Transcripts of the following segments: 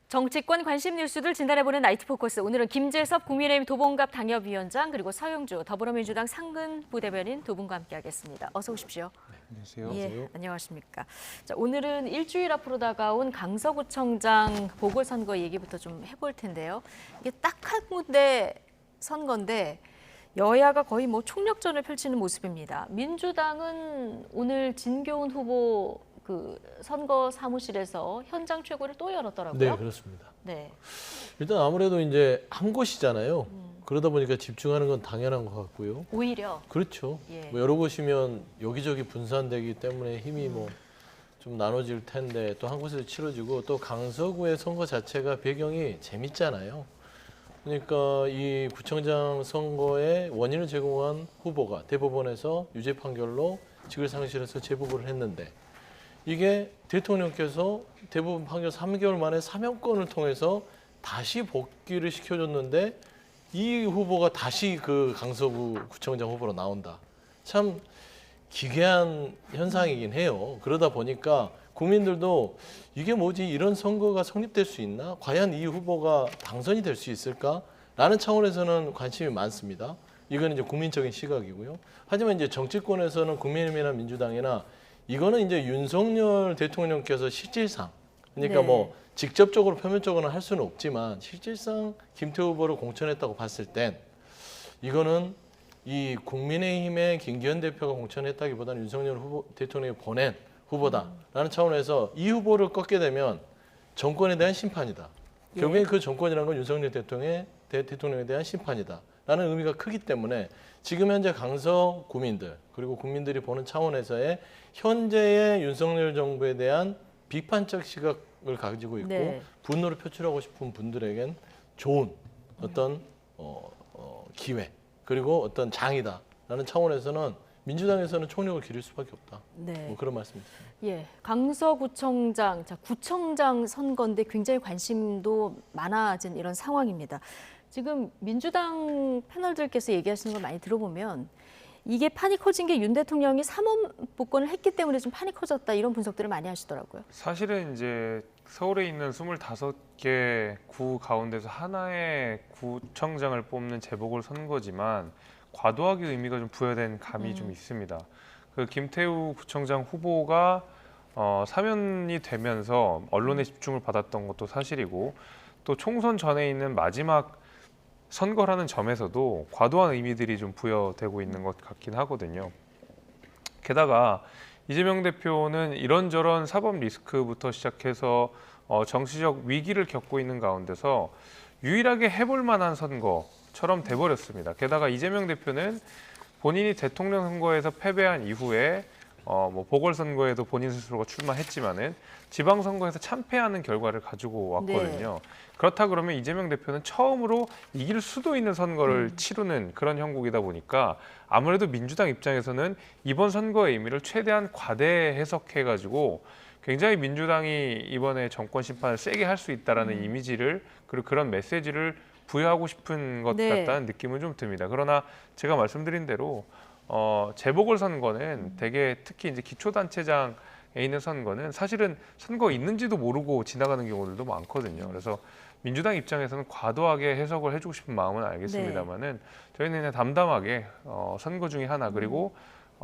정치권 관심 뉴스들 진단해보는 나이트 포커스. 오늘은 김재섭 국민의힘 도봉갑 당협위원장 그리고 서영주 더불어민주당 상근 부대변인 두 분과 함께하겠습니다. 어서 오십시오. 네, 안녕하세요. 예, 안녕하십니까. 자, 오늘은 일주일 앞으로 다가온 강서구청장 보궐선거 얘기부터 좀 해볼 텐데요. 이게 딱 한 군데 선거인데 여야가 거의 뭐 총력전을 펼치는 모습입니다. 민주당은 오늘 진교훈 후보 그 선거 사무실에서 현장 최고를 또 열었더라고요. 네, 그렇습니다. 네. 일단 아무래도 이제 한 곳이잖아요. 그러다 보니까 집중하는 건 당연한 것 같고요. 오히려. 그렇죠. 예. 뭐 여러 곳이면 여기저기 분산되기 때문에 힘이 뭐 좀 나눠질 텐데 또 한 곳에서 치러지고 또 강서구의 선거 자체가 배경이 재밌잖아요. 그러니까 이 구청장 선거의 원인을 제공한 후보가 대법원에서 유죄 판결로 직을 상실해서 재보고를 했는데 이게 대통령께서 대법원 판결 3개월 만에 사면권을 통해서 다시 복귀를 시켜줬는데 이 후보가 다시 그 강서구 구청장 후보로 나온다. 참 기괴한 현상이긴 해요. 그러다 보니까 국민들도 이게 뭐지 이런 선거가 성립될 수 있나? 과연 이 후보가 당선이 될 수 있을까? 라는 차원에서는 관심이 많습니다. 이건 이제 국민적인 시각이고요. 하지만 이제 정치권에서는 국민의힘이나 민주당이나 이거는 이제 윤석열 대통령께서 실질상 그러니까 네. 뭐 직접적으로 표면적으로는 할 수는 없지만 실질상 김태우 후보를 공천했다고 봤을 땐 이거는 이 국민의힘의 김기현 대표가 공천했다기보다는 윤석열 후보 대통령이 보낸 후보다라는 차원에서 이 후보를 꺾게 되면 정권에 대한 심판이다. 예. 결국에 그 정권이라는 건 윤석열 대통령에 대한 심판이다라는 의미가 크기 때문에 지금 현재 강서 구민들 그리고 국민들이 보는 차원에서의 현재의 윤석열 정부에 대한 비판적 시각을 가지고 있고 네. 분노를 표출하고 싶은 분들에겐 좋은 어떤 기회 그리고 어떤 장이다라는 차원에서는 민주당에서는 총력을 기울일 수밖에 없다. 네. 뭐 그런 말씀입니다. 예, 강서구청장, 자, 구청장 선거인데 굉장히 관심도 많아진 이런 상황입니다. 지금 민주당 패널들께서 얘기하시는 걸 많이 들어보면 이게 판이 커진 게 윤 대통령이 3원 복권을 했기 때문에 좀 판이 커졌다 이런 분석들을 많이 하시더라고요. 사실은 이제 서울에 있는 25개 구 가운데서 하나의 구청장을 뽑는 재보궐 선거지만 과도하게 의미가 좀 부여된 감이 좀 있습니다. 그 김태우 구청장 후보가 사면이 되면서 언론의 집중을 받았던 것도 사실이고 또 총선 전에 있는 마지막 선거라는 점에서도 과도한 의미들이 좀 부여되고 있는 것 같긴 하거든요. 게다가 이재명 대표는 이런저런 사법 리스크부터 시작해서 정치적 위기를 겪고 있는 가운데서 유일하게 해볼 만한 선거처럼 돼버렸습니다. 게다가 이재명 대표는 본인이 대통령 선거에서 패배한 이후에 뭐 보궐선거에도 본인 스스로가 출마했지만은 지방선거에서 참패하는 결과를 가지고 왔거든요. 네. 그렇다 그러면 이재명 대표는 처음으로 이길 수도 있는 선거를 치르는 그런 형국이다 보니까 아무래도 민주당 입장에서는 이번 선거의 의미를 최대한 과대 해석해가지고 굉장히 민주당이 이번에 정권 심판을 세게 할 수 있다라는 이미지를 그리고 그런 메시지를 부여하고 싶은 것 네. 같다는 느낌은 좀 듭니다. 그러나 제가 말씀드린 대로 재보궐 선거는 되게 특히 이제 기초단체장에 있는 선거는 사실은 선거 있는지도 모르고 지나가는 경우들도 많거든요. 그래서 민주당 입장에서는 과도하게 해석을 해주고 싶은 마음은 알겠습니다만은 저희는 그냥 담담하게 선거 중에 하나 그리고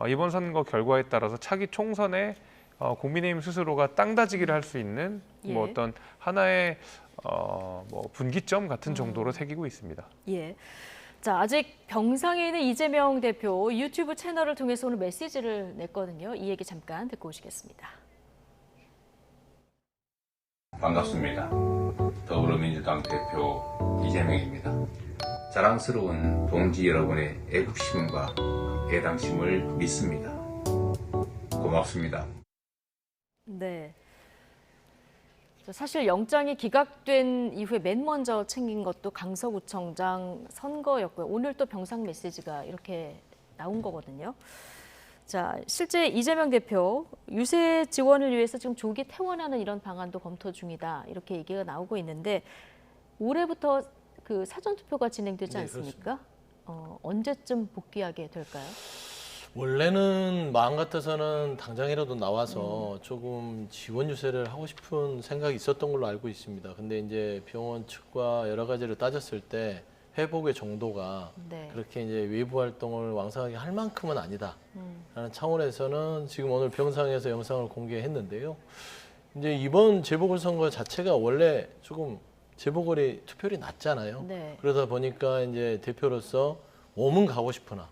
이번 선거 결과에 따라서 차기 총선에 국민의힘 스스로가 땅 다지기를 할 수 있는 뭐 예. 어떤 하나의 뭐 분기점 같은 정도로 새기고 있습니다. 예. 자, 아직 병상에 있는 이재명 대표 유튜브 채널을 통해서 오늘 메시지를 냈거든요. 이 얘기 잠깐 듣고 오시겠습니다. 반갑습니다. 더불어민주당 대표 이재명입니다. 자랑스러운 동지 여러분의 애국심과 애당심을 믿습니다. 고맙습니다. 네. 사실 영장이 기각된 이후에 맨 먼저 챙긴 것도 강서구청장 선거였고요. 오늘 또 병상 메시지가 이렇게 나온 거거든요. 자, 실제 이재명 대표 유세 지원을 위해서 지금 조기 퇴원하는 이런 방안도 검토 중이다. 이렇게 얘기가 나오고 있는데 올해부터 그 사전 투표가 진행되지 네, 않습니까? 언제쯤 복귀하게 될까요? 원래는 마음 같아서는 당장이라도 나와서 조금 지원 유세를 하고 싶은 생각이 있었던 걸로 알고 있습니다. 근데 이제 병원 측과 여러 가지를 따졌을 때 회복의 정도가 네. 그렇게 이제 외부 활동을 왕성하게 할 만큼은 아니다. 라는 차원에서는 지금 오늘 병상에서 영상을 공개했는데요. 이제 이번 재보궐선거 자체가 원래 조금 재보궐이 투표율이 낮잖아요. 네. 그러다 보니까 이제 대표로서 몸은 가고 싶으나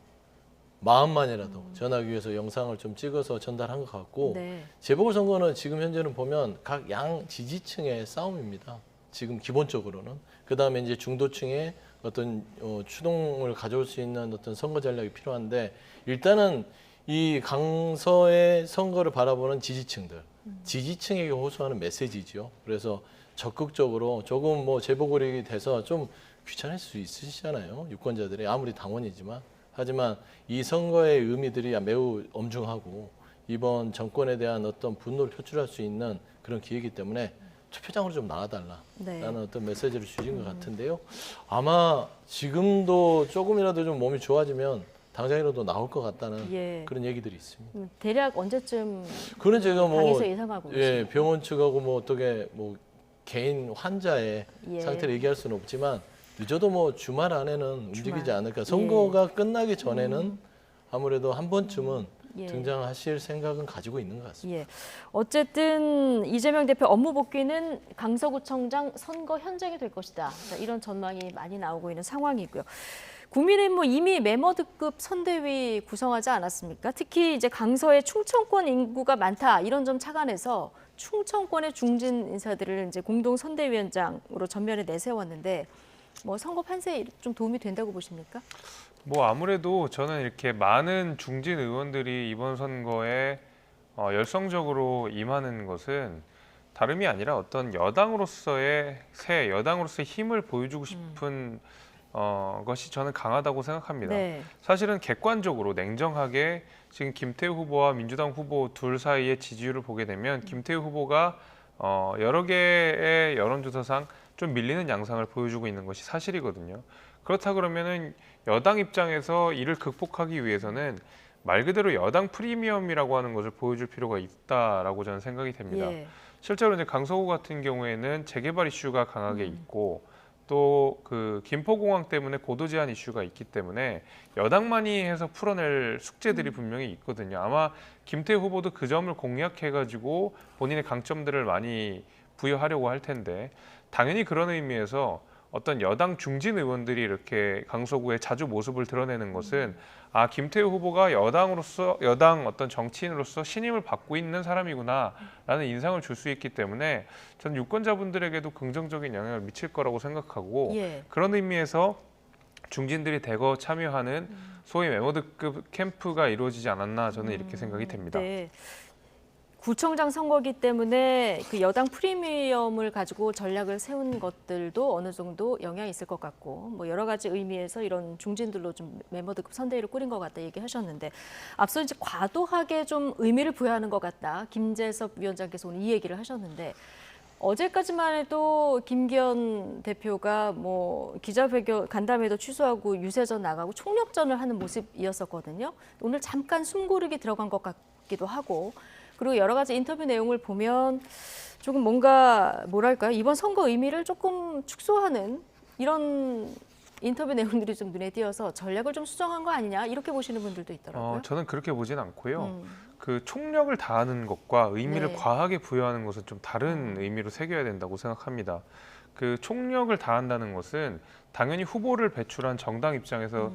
마음만이라도 전하기 위해서 영상을 좀 찍어서 전달한 것 같고 네. 재보궐선거는 지금 현재는 보면 각 양 지지층의 싸움입니다. 지금 기본적으로는 그 다음에 이제 중도층의 어떤 추동을 가져올 수 있는 어떤 선거 전략이 필요한데 일단은 이 강서의 선거를 바라보는 지지층들, 지지층에게 호소하는 메시지죠. 그래서 적극적으로 조금 뭐 재보궐이 돼서 좀 귀찮을 수 있으시잖아요. 유권자들이 아무리 당원이지만. 하지만 이 선거의 의미들이 매우 엄중하고 이번 정권에 대한 어떤 분노를 표출할 수 있는 그런 기회이기 때문에 투표장으로 좀 나와달라라는 네. 어떤 메시지를 주신 것 같은데요. 아마 지금도 조금이라도 좀 몸이 좋아지면 당장이라도 나올 것 같다는 예. 그런 얘기들이 있습니다. 대략 언제쯤 그는 제가 뭐 당에서 예상하고 계십니까? 병원 측하고 뭐 어떻게 뭐 개인 환자의 예. 상태를 얘기할 수는 없지만 늦어도 뭐 주말 안에는 움직이지 주말. 않을까. 선거가 끝나기 전에는 아무래도 한 번쯤은 예. 등장하실 생각은 가지고 있는 것 같습니다. 예. 어쨌든 이재명 대표 업무 복귀는 강서구청장 선거 현장이 될 것이다. 자, 이런 전망이 많이 나오고 있는 상황이고요. 국민의힘 뭐 이미 메머드급 선대위 구성하지 않았습니까? 특히 이제 강서에 충청권 인구가 많다 이런 점 착안해서 충청권의 중진 인사들을 이제 공동 선대위원장으로 전면에 내세웠는데 뭐 선거 판세에 좀 도움이 된다고 보십니까? 뭐 아무래도 저는 이렇게 많은 중진 의원들이 이번 선거에 열성적으로 임하는 것은 다름이 아니라 어떤 여당으로서의 힘을 보여주고 싶은 것이 저는 강하다고 생각합니다. 네. 사실은 객관적으로 냉정하게 지금 김태우 후보와 민주당 후보 둘 사이의 지지율을 보게 되면 김태우 후보가 여러 개의 여론조사상 좀 밀리는 양상을 보여주고 있는 것이 사실이거든요. 그렇다 그러면은 여당 입장에서 이를 극복하기 위해서는 말 그대로 여당 프리미엄이라고 하는 것을 보여줄 필요가 있다라고 저는 생각이 됩니다. 예. 실제로 이제 강서구 같은 경우에는 재개발 이슈가 강하게 있고 또 그 김포공항 때문에 고도 제한 이슈가 있기 때문에 여당만이 해서 풀어낼 숙제들이 분명히 있거든요. 아마 김태우 후보도 그 점을 공략해가지고 본인의 강점들을 많이 부여하려고 할 텐데 당연히 그런 의미에서 어떤 여당 중진 의원들이 이렇게 강서구에 자주 모습을 드러내는 것은 아 김태우 후보가 여당 어떤 정치인으로서 신임을 받고 있는 사람이구나라는 인상을 줄 수 있기 때문에 저는 유권자분들에게도 긍정적인 영향을 미칠 거라고 생각하고 예. 그런 의미에서 중진들이 대거 참여하는 소위 메머드급 캠프가 이루어지지 않았나 저는 이렇게 생각이 됩니다. 네. 구청장 선거기 때문에 그 여당 프리미엄을 가지고 전략을 세운 것들도 어느 정도 영향이 있을 것 같고 뭐 여러 가지 의미에서 이런 중진들로 좀 메머드급 선대위를 꾸린 것 같다 얘기하셨는데 앞서 이제 과도하게 좀 의미를 부여하는 것 같다 김재섭 위원장께서 오늘 이 얘기를 하셨는데 어제까지만 해도 김기현 대표가 뭐 기자회견 간담회도 취소하고 유세전 나가고 총력전을 하는 모습이었었거든요. 오늘 잠깐 숨고르기 들어간 것 같기도 하고 그리고 여러 가지 인터뷰 내용을 보면 조금 뭔가 뭐랄까요? 이번 선거 의미를 조금 축소하는 이런 인터뷰 내용들이 좀 눈에 띄어서 전략을 좀 수정한 거 아니냐 이렇게 보시는 분들도 있더라고요. 저는 그렇게 보진 않고요. 그 총력을 다하는 것과 의미를 네. 과하게 부여하는 것은 좀 다른 의미로 새겨야 된다고 생각합니다. 그 총력을 다한다는 것은 당연히 후보를 배출한 정당 입장에서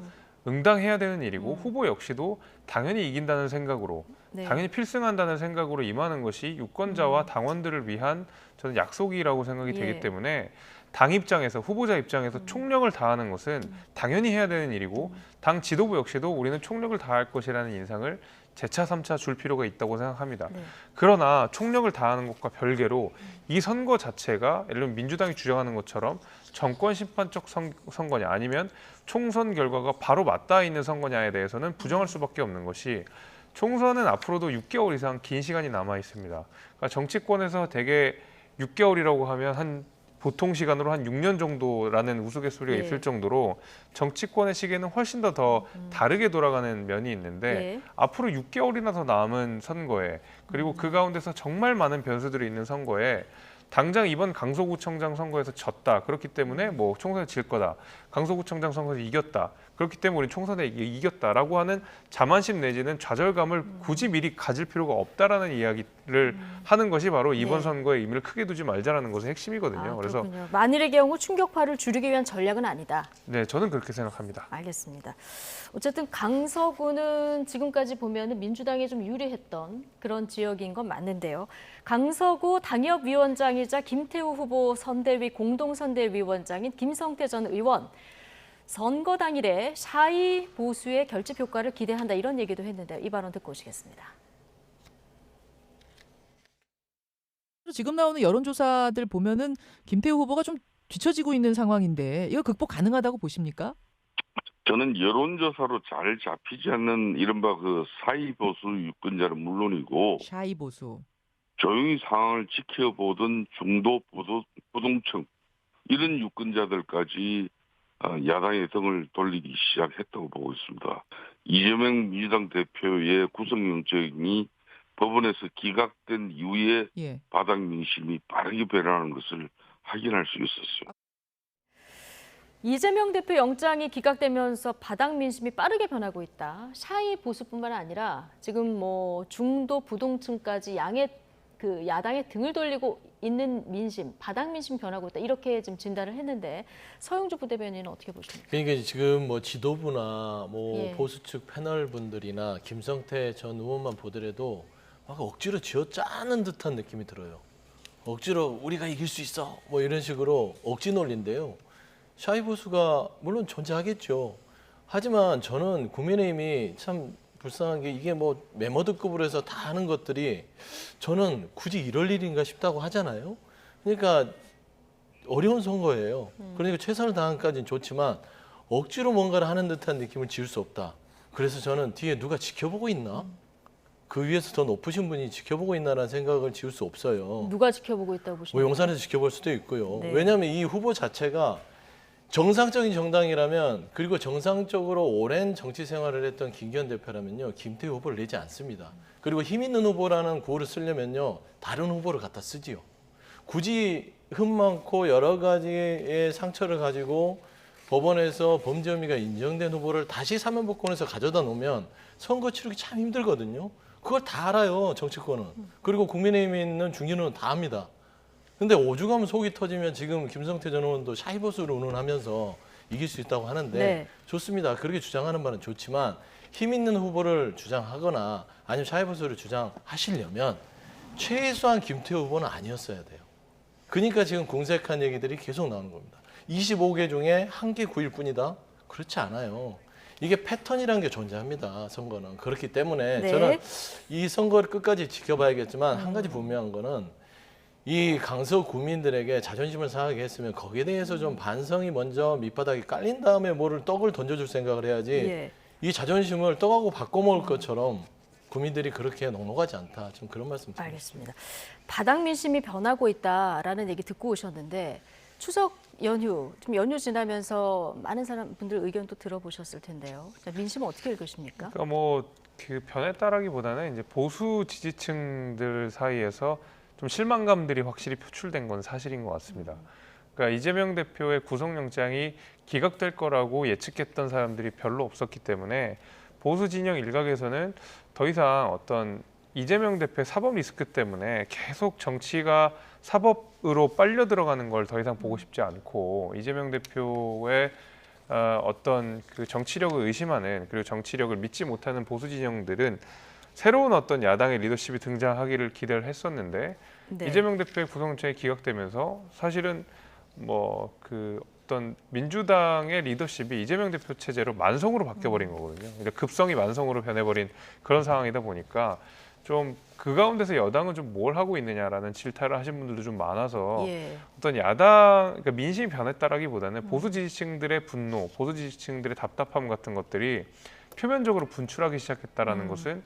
응당해야 되는 일이고 후보 역시도 당연히 이긴다는 생각으로 네. 당연히 필승한다는 생각으로 임하는 것이 유권자와 당원들을 위한 저는 약속이라고 생각이 예. 되기 때문에 당 입장에서 후보자 입장에서 총력을 다하는 것은 당연히 해야 되는 일이고 당 지도부 역시도 우리는 총력을 다할 것이라는 인상을 재차 3차 줄 필요가 있다고 생각합니다. 네. 그러나 총력을 다하는 것과 별개로 이 선거 자체가 예를 들면 민주당이 주장하는 것처럼 정권 심판적 선거냐 아니면 총선 결과가 바로 맞닿아 있는 선거냐에 대해서는 부정할 수밖에 없는 것이 총선은 앞으로도 6개월 이상 긴 시간이 남아 있습니다. 그러니까 정치권에서 대개 6개월이라고 하면 한 보통 시간으로 한 6년 정도라는 우스갯소리가 예. 있을 정도로 정치권의 시계는 훨씬 더 다르게 돌아가는 면이 있는데 예. 앞으로 6개월이나 더 남은 선거에 그리고 그 가운데서 정말 많은 변수들이 있는 선거에 당장 이번 강서구청장 선거에서 졌다. 그렇기 때문에 뭐 총선에 질 거다. 강서구청장 선거에서 이겼다. 그렇기 때문에 우리 총선에 이겼다라고 하는 자만심 내지는 좌절감을 굳이 미리 가질 필요가 없다라는 이야기를 하는 것이 바로 이번 네. 선거에 의미를 크게 두지 말자라는 것의 핵심이거든요. 아, 그래서 그렇군요. 만일의 경우 충격파를 줄이기 위한 전략은 아니다. 네, 저는 그렇게 생각합니다. 알겠습니다. 어쨌든 강서구는 지금까지 보면은 민주당에 좀 유리했던 그런 지역인 건 맞는데요. 강서구 당협위원장이자 김태우 후보 선대위 공동선대위원장인 김성태 전 의원. 선거 당일에 샤이 보수의 결집 효과를 기대한다 이런 얘기도 했는데요. 이 발언 듣고 오시겠습니다. 지금 나오는 여론조사들 보면은 김태우 후보가 좀 뒤처지고 있는 상황인데 이거 극복 가능하다고 보십니까? 저는 여론조사로 잘 잡히지 않는 이른바 그 사이 보수 유권자는 물론이고 샤이 보수. 조용히 상황을 지켜보던 중도 부동층 이런 유권자들까지 야당의 등을 돌리기 시작했다고 보고 있습니다. 이재명 민주당 대표의 구속영장이 법원에서 기각된 이후에 예. 바닥 민심이 빠르게 변하는 것을 확인할 수 있었어요. 이재명 대표 영장이 기각되면서 바닥 민심이 빠르게 변하고 있다. 샤이 보수뿐만 아니라 지금 뭐 중도 부동층까지 야당의 등을 돌리고 있는 민심, 바닥 민심 변하고 있다. 이렇게 지금 진단을 했는데 서영주 부대변인은 어떻게 보십니까? 그러니까 지금 뭐 지도부나 뭐 예. 보수 측 패널 분들이나 김성태 전 의원만 보더라도 막 억지로 쥐어짜는 듯한 느낌이 들어요. 억지로 우리가 이길 수 있어 뭐 이런 식으로 억지 논리인데요. 샤이 보수가 물론 존재하겠죠. 하지만 저는 국민의힘이 참 불쌍한 게 이게 뭐 메모드급으로 해서 다 하는 것들이 저는 굳이 이럴 일인가 싶다고 하잖아요. 그러니까 어려운 선거예요. 그러니까 최선을 다한까지는 좋지만 억지로 뭔가를 하는 듯한 느낌을 지울 수 없다. 그래서 저는 뒤에 누가 지켜보고 있나? 그 위에서 더 높으신 분이 지켜보고 있나라는 생각을 지울 수 없어요. 누가 지켜보고 있다고 뭐 보십니까? 용산에서 지켜볼 수도 있고요. 네. 왜냐하면 이 후보 자체가 정상적인 정당이라면 그리고 정상적으로 오랜 정치 생활을 했던 김기현 대표라면요. 김태우 후보를 내지 않습니다. 그리고 힘 있는 후보라는 구호를 쓰려면요. 다른 후보를 갖다 쓰지요. 굳이 흠 많고 여러 가지의 상처를 가지고 법원에서 범죄 혐의가 인정된 후보를 다시 사면복권해서 가져다 놓으면 선거 치르기 참 힘들거든요. 그걸 다 알아요. 정치권은. 그리고 국민의힘에 있는 중진은 다 압니다. 근데 오죽하면 속이 터지면 지금 김성태 전 의원도 샤이보수를 운운하면서 이길 수 있다고 하는데 네. 좋습니다. 그렇게 주장하는 바는 좋지만 힘 있는 후보를 주장하거나 아니면 샤이보수를 주장하시려면 최소한 김태우 후보는 아니었어야 돼요. 그러니까 지금 궁색한 얘기들이 계속 나오는 겁니다. 25개 중에 1개 9일 뿐이다? 그렇지 않아요. 이게 패턴이라는 게 존재합니다. 선거는. 그렇기 때문에 네. 저는 이 선거를 끝까지 지켜봐야겠지만 한 가지 분명한 거는 이 강서 구민들에게 자존심을 상하게 했으면 거기에 대해서 좀 반성이 먼저 밑바닥에 깔린 다음에 뭐를 떡을 던져줄 생각을 해야지 예. 이 자존심을 떡하고 바꿔먹을 것처럼 국민들이 그렇게 녹록하지 않다. 좀 그런 말씀 드립니다. 알겠습니다. 바닥 민심이 변하고 있다라는 얘기 듣고 오셨는데 추석 연휴, 좀 연휴 지나면서 많은 분들 의견 또 들어보셨을 텐데요. 자, 민심은 어떻게 읽으십니까? 그러니까 뭐 그 변했다라기보다는 이제 보수 지지층들 사이에서 좀 실망감들이 확실히 표출된 건 사실인 것 같습니다. 그러니까 이재명 대표의 구속영장이 기각될 거라고 예측했던 사람들이 별로 없었기 때문에 보수 진영 일각에서는 더 이상 어떤 이재명 대표의 사법 리스크 때문에 계속 정치가 사법으로 빨려 들어가는 걸 더 이상 보고 싶지 않고 이재명 대표의 어떤 그 정치력을 의심하는 그리고 정치력을 믿지 못하는 보수 진영들은 새로운 어떤 야당의 리더십이 등장하기를 기대를 했었는데 네. 이재명 대표의 구속영장이 기각되면서 사실은 뭐 그 어떤 민주당의 리더십이 이재명 대표 체제로 만성으로 바뀌어버린 거거든요. 그러니까 급성이 만성으로 변해버린 그런 상황이다 보니까 좀 그 가운데서 여당은 좀 뭘 하고 있느냐라는 질타를 하신 분들도 좀 많아서 예. 어떤 야당, 그러니까 민심이 변했다라기보다는 보수 지지층들의 분노, 보수 지지층들의 답답함 같은 것들이 표면적으로 분출하기 시작했다라는 것은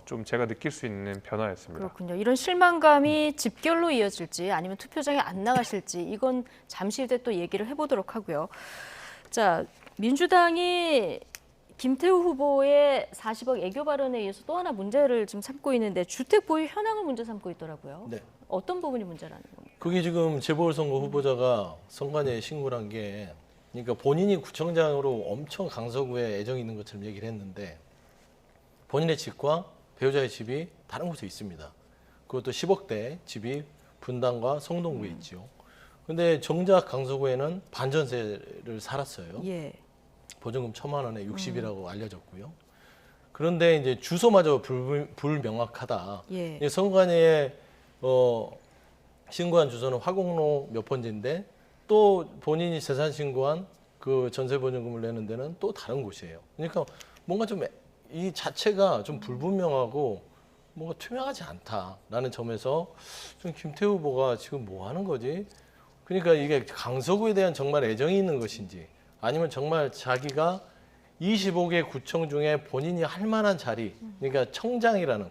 좀 제가 느낄 수 있는 변화였습니다. 그렇군요. 이런 실망감이 집결로 이어질지 아니면 투표장에 안 나가실지 이건 잠시 후에 또 얘기를 해보도록 하고요. 자, 민주당이 김태우 후보의 40억 애교 발언에 의해서 또 하나 문제를 좀 삼고 있는데 주택 보유 현황을 문제 삼고 있더라고요. 네. 어떤 부분이 문제라는 겁니까? 그게 지금 재보궐선거 후보자가 선관위에 신고를 한 게, 그러니까 본인이 구청장으로 엄청 강서구에 애정이 있는 것처럼 얘기를 했는데 본인의 집과 배우자의 집이 다른 곳에 있습니다. 그것도 10억대 집이 분당과 성동구에 있지요. 근데 정작 강서구에는 반전세를 살았어요. 예. 보증금 1,000만 원에 60이라고 알려졌고요. 그런데 이제 주소마저 불명확하다. 예. 이제 선관위에 신고한 주소는 화곡로 몇 번지인데 또 본인이 재산 신고한 그 전세 보증금을 내는 데는 또 다른 곳이에요. 그러니까 뭔가 좀 이 자체가 좀 불분명하고 뭔가 투명하지 않다라는 점에서 좀 김태우 후보가 지금 뭐 하는 거지? 그러니까 이게 강서구에 대한 정말 애정이 있는 것인지 아니면 정말 자기가 25개 구청 중에 본인이 할 만한 자리, 그러니까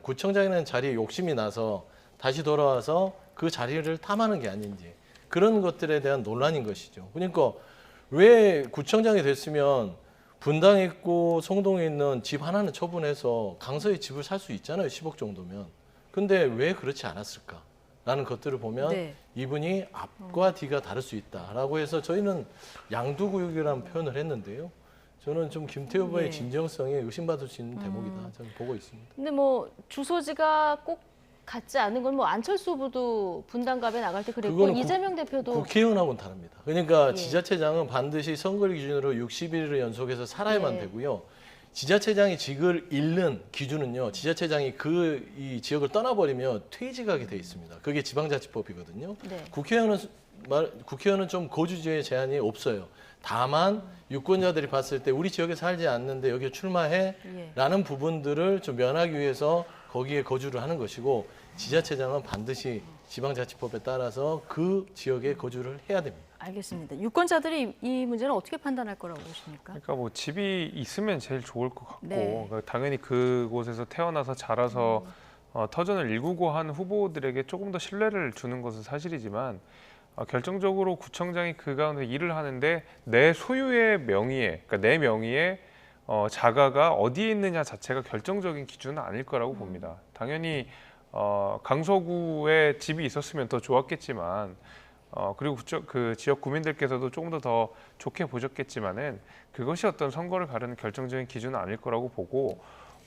구청장이라는 자리에 욕심이 나서 다시 돌아와서 그 자리를 탐하는 게 아닌지 그런 것들에 대한 논란인 것이죠. 그러니까 왜 구청장이 됐으면 분당에 있고 송동에 있는 집 하나는 처분해서 강서에 집을 살 수 있잖아요. 10억 정도면. 근데 왜 그렇지 않았을까라는 것들을 보면 네. 이분이 앞과 뒤가 다를 수 있다라고 해서 저희는 양두구육이라는 표현을 했는데요. 저는 좀 김태우 후보의 네. 진정성이 의심받을 수 있는 대목이다. 저는 보고 있습니다. 근데 뭐 주소지가 꼭 같지 않은 건 뭐 안철수 후보도 분당갑에 나갈 때 그랬고 그거는 이재명 대표도 국회의원하고는 다릅니다. 그러니까 예. 지자체장은 반드시 선거를 기준으로 60일을 연속해서 살아야만 예. 되고요. 지자체장이 직을 잃는 기준은요. 지자체장이 이 지역을 떠나버리면 퇴직하게 돼 있습니다. 그게 지방자치법이거든요. 네. 국회의원은 좀 거주지에 제한이 없어요. 다만 유권자들이 봤을 때 우리 지역에 살지 않는데 여기에 출마해라는 부분들을 좀 면하기 위해서 거기에 거주를 하는 것이고 지자체장은 반드시 지방자치법에 따라서 그 지역에 거주를 해야 됩니다. 알겠습니다. 유권자들이 이 문제는 어떻게 판단할 거라고 보십니까? 그러니까 뭐 집이 있으면 제일 좋을 것 같고 네. 그러니까 당연히 그곳에서 태어나서 자라서 터전을 일구고 한 후보들에게 조금 더 신뢰를 주는 것은 사실이지만 결정적으로 구청장이 그 가운데 일을 하는데 내 소유의 명의에, 그러니까 내 명의에 자가가 어디에 있느냐 자체가 결정적인 기준은 아닐 거라고 봅니다. 당연히 강서구에 집이 있었으면 더 좋았겠지만 그리고 그 지역 구민들께서도 조금 더 좋게 보셨겠지만은 그것이 어떤 선거를 가르는 결정적인 기준은 아닐 거라고 보고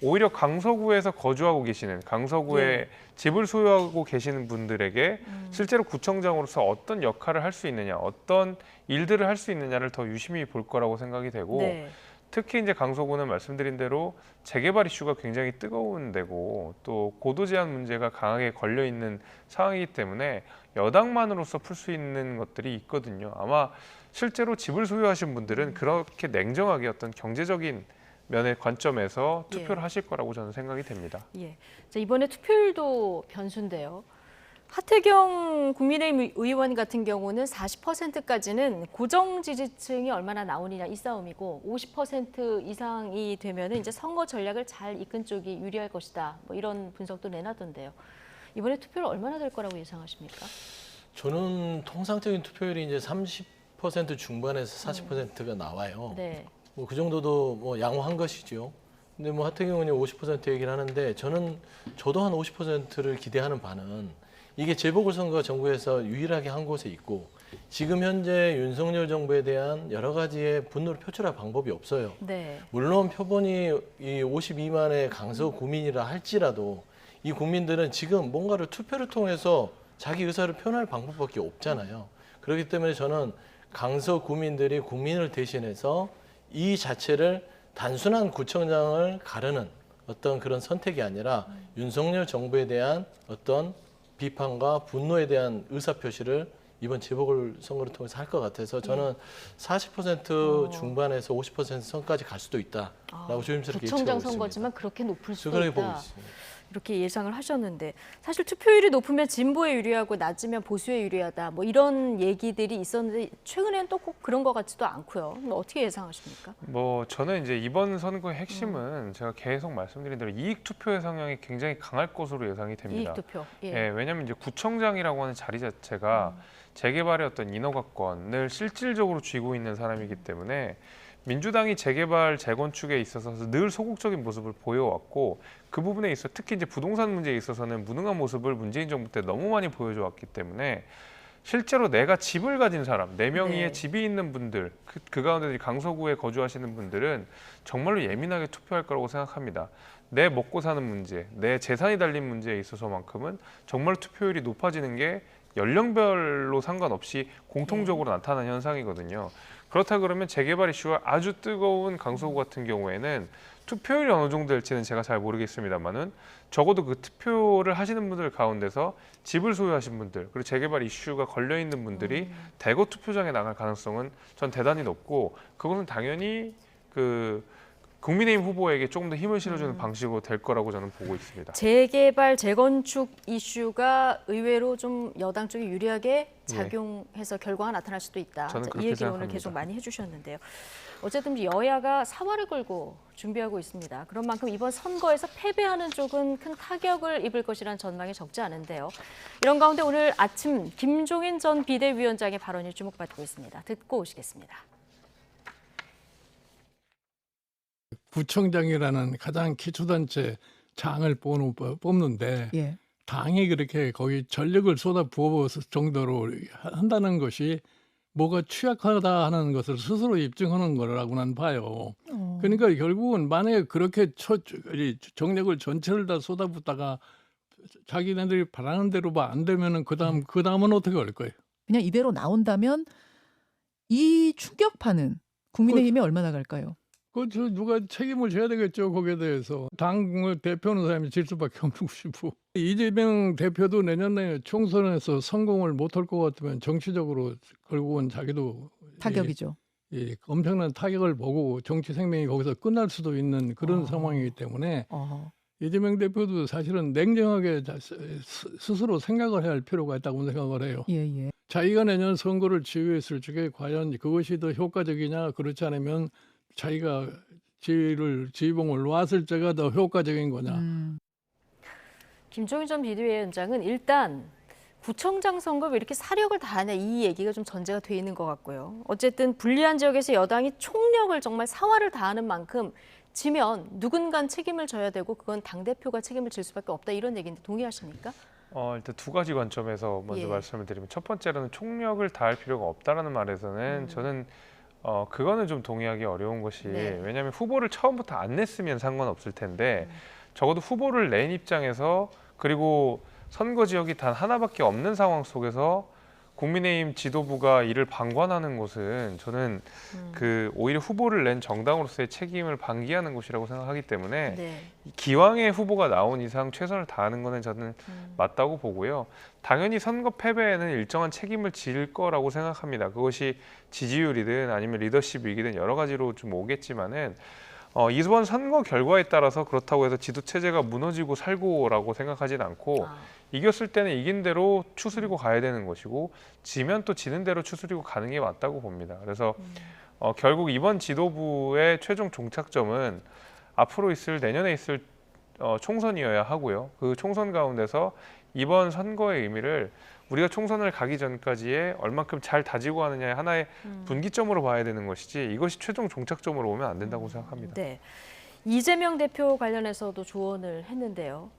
오히려 강서구에서 거주하고 계시는 강서구에 예. 집을 소유하고 계시는 분들에게 실제로 구청장으로서 어떤 역할을 할 수 있느냐, 어떤 일들을 할 수 있느냐를 더 유심히 볼 거라고 생각이 되고 네. 특히 이제 강서구는 말씀드린 대로 재개발 이슈가 굉장히 뜨거운 데고 또 고도 제한 문제가 강하게 걸려 있는 상황이기 때문에 여당만으로서 풀 수 있는 것들이 있거든요. 아마 실제로 집을 소유하신 분들은 그렇게 냉정하게 어떤 경제적인 면의 관점에서 투표를 예. 하실 거라고 저는 생각이 됩니다. 예. 자, 이번에 투표율도 변수인데요. 하태경 국민의힘 의원 같은 경우는 40%까지는 고정 지지층이 얼마나 나오느냐 이 싸움이고 50% 이상이 되면은 이제 선거 전략을 잘 이끈 쪽이 유리할 것이다. 뭐 이런 분석도 내놨던데요. 이번에 투표율 얼마나 될 거라고 예상하십니까? 저는 통상적인 투표율이 이제 30% 중반에서 40%가 나와요. 네. 뭐 그 정도도 뭐 양호한 것이죠. 근데 뭐 하태경 의원이 50% 얘기를 하는데 저도 한 50%를 기대하는 바는 이게 재보궐선거가 전국에서 유일하게 한 곳에 있고 지금 현재 윤석열 정부에 대한 여러 가지의 분노를 표출할 방법이 없어요. 네. 물론 표본이 이 52만의 강서 구민이라 할지라도 이 국민들은 지금 뭔가를 투표를 통해서 자기 의사를 표현할 방법밖에 없잖아요. 그렇기 때문에 저는 강서 구민들이 국민을 대신해서 이 자체를 단순한 구청장을 가르는 어떤 그런 선택이 아니라 윤석열 정부에 대한 어떤 비판과 분노에 대한 의사표시를 이번 재보궐선거를 통해서 할 것 같아서 저는 40% 중반에서 50% 선까지 갈 수도 있다라고 조심스럽게 구청장 예측하고 선거지만 있습니다. 그렇게 높을 수도 그렇게 보고 있다. 있습니다. 이렇게 예상을 하셨는데 사실 투표율이 높으면 진보에 유리하고 낮으면 보수에 유리하다 뭐 이런 얘기들이 있었는데 최근에는 또 꼭 그런 것 같지도 않고요. 뭐 어떻게 예상하십니까? 뭐 저는 이제 이번 선거의 핵심은 제가 계속 말씀드린 대로 이익 투표의 성향이 굉장히 강할 것으로 예상이 됩니다. 이익 투표. 예, 왜냐하면 이제 구청장이라고 하는 자리 자체가 재개발의 어떤 인허가권을 실질적으로 쥐고 있는 사람이기 때문에 민주당이 재개발, 재건축에 있어서 늘 소극적인 모습을 보여왔고 그 부분에 있어 특히 이제 부동산 문제에 있어서는 무능한 모습을 문재인 정부 때 너무 많이 보여줘 왔기 때문에 실제로 내가 집을 가진 사람, 4명이의 네. 집이 있는 분들, 그 가운데 강서구에 거주하시는 분들은 정말로 예민하게 투표할 거라고 생각합니다. 내 먹고 사는 문제, 내 재산이 달린 문제에 있어서만큼은 정말 투표율이 높아지는 게 연령별로 상관없이 공통적으로 나타나는 현상이거든요. 그렇다 그러면 재개발 이슈가 아주 뜨거운 강서구 같은 경우에는 투표율이 어느 정도 될지는 제가 잘 모르겠습니다만은 적어도 그 투표를 하시는 분들 가운데서 집을 소유하신 분들 그리고 재개발 이슈가 걸려 있는 분들이 대거 투표장에 나갈 가능성은 전 대단히 높고 그것은 당연히 그 국민의힘 후보에게 조금 더 힘을 실어주는 방식으로 될 거라고 저는 보고 있습니다. 재개발, 재건축 이슈가 의외로 좀 여당 쪽에 유리하게 작용해서 결과가 나타날 수도 있다. 저는 자, 그렇게 이 얘기를 생각합니다. 오늘 계속 많이 해주셨는데요. 어쨌든 여야가 사활을 걸고 준비하고 있습니다. 그런 만큼 이번 선거에서 패배하는 쪽은 큰 타격을 입을 것이라는 전망이 적지 않은데요. 이런 가운데 오늘 아침 김종인 전 비대위원장의 발언이 주목받고 있습니다. 듣고 오시겠습니다. 구청장이라는 가장 기초단체 장을 뽑는데 예. 당이 그렇게 거기 전력을 쏟아 부어 정도로 한다는 것이 뭐가 취약하다 하는 것을 스스로 입증하는 거라고 난 봐요. 그러니까 결국은 만약에 그렇게 정력을 전체를 다 쏟아붓다가 자기네들이 바라는 대로만 안 되면은 그다음은 어떻게 할 거예요? 그냥 이대로 나온다면 이 충격파는 국민의힘에 얼마나 갈까요? 누가 책임을 져야 되겠죠, 거기에 대해서. 당을 대표하는 사람이 질 수밖에 없는 것이고. 이재명 대표도 내년에 총선에서 성공을 못할 것 같으면 정치적으로 결국은 자기도 타격이죠. 엄청난 타격을 보고 정치 생명이 거기서 끝날 수도 있는 그런 상황이기 때문에 이재명 대표도 사실은 냉정하게 스스로 생각을 해야 할 필요가 있다고 생각을 해요. 예. 자기가 내년 선거를 지휘했을 적에 과연 그것이 더 효과적이냐, 그렇지 않으면 자기가 지휘봉을 놨을 때가 더 효과적인 거냐. 김종인 전 비대위원장은 일단 구청장 선거 왜 이렇게 사력을 다하냐 이 얘기가 좀 전제가 돼 있는 것 같고요. 어쨌든 불리한 지역에서 여당이 총력을 정말 사활을 다하는 만큼 지면 누군가 책임을 져야 되고 그건 당대표가 책임을 질 수밖에 없다 이런 얘기인데 동의하십니까? 일단 두 가지 관점에서 먼저 말씀을 드리면 첫 번째로는 총력을 다할 필요가 없다라는 말에서는 저는 그거는 좀 동의하기 어려운 것이 왜냐하면 후보를 처음부터 안 냈으면 상관없을 텐데 적어도 후보를 낸 입장에서 그리고 선거 지역이 단 하나밖에 없는 상황 속에서 국민의힘 지도부가 이를 방관하는 것은 저는 오히려 후보를 낸 정당으로서의 책임을 방기하는 것이라고 생각하기 때문에 기왕에 후보가 나온 이상 최선을 다하는 것은 저는 맞다고 보고요. 당연히 선거 패배에는 일정한 책임을 질 거라고 생각합니다. 그것이 지지율이든 아니면 리더십 위기든 여러 가지로 좀 오겠지만은 이번 선거 결과에 따라서 그렇다고 해서 지도 체제가 무너지고 살고라고 생각하진 않고 이겼을 때는 이긴 대로 추스리고 가야 되는 것이고 지면 또 지는 대로 추스리고 가는 게 맞다고 봅니다. 그래서 결국 이번 지도부의 최종 종착점은 앞으로 내년에 있을 총선이어야 하고요. 그 총선 가운데서 이번 선거의 의미를 우리가 총선을 가기 전까지의 얼만큼 잘 다지고 하느냐의 하나의 분기점으로 봐야 되는 것이지 이것이 최종 종착점으로 오면 안 된다고 생각합니다. 네, 이재명 대표 관련해서도 조언을 했는데요.